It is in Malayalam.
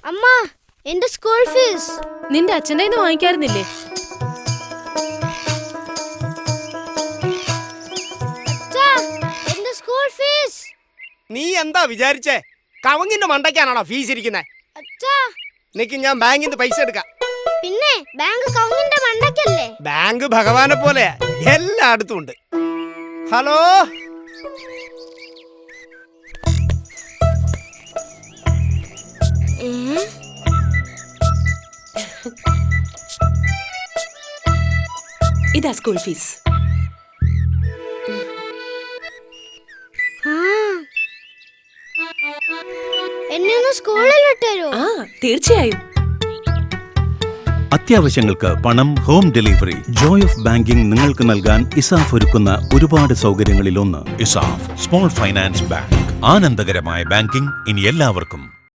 അമ്മ, എന്റെ സ്കൂൾ ഫീസ്. നിന്റെ അച്ഛൻ്റെ കയ്യിന്ന് വാങ്ങിക്കാറുന്നില്ലേ? അച്ഛാ, എന്റെ സ്കൂൾ ഫീസ്. നീ എന്താ വിചാരിച്ചേ? കവങ്ങിന്റെ മണ്ടയ്ക്കാണോ ഫീസ് ഇരിക്കുന്നത്? അച്ഛാ, നിക്ക്, ഞാൻ ബാങ്കിൽ നിന്ന് പൈസ എടുക്കാം. പിന്നെ ബാങ്ക് കവങ്ങിന്റെ മണ്ടയ്ക്കല്ലേ? ബാങ്ക് ഭഗവാനെ പോലെ എല്ലായിടത്തും ഉണ്ട്. ഹലോ, ഇതാ സ്കൂൾ ഫീസ്. എന്നെ ഒന്ന് സ്കൂളിൽ വിട്ടരോ? ആ, തീർച്ചയായും. അത്യാവശ്യങ്ങൾക്ക് പണം home delivery. Joy of banking നിങ്ങൾക്ക് നൽകാൻ ഇസാഫ് ഒരുക്കുന്ന ഒരുപാട് സൗകര്യങ്ങളിൽ ഒന്ന്. ESAF small finance bank. ആനന്ദകരമായ ബാങ്കിംഗ് ഇനി എല്ലാവർക്കും.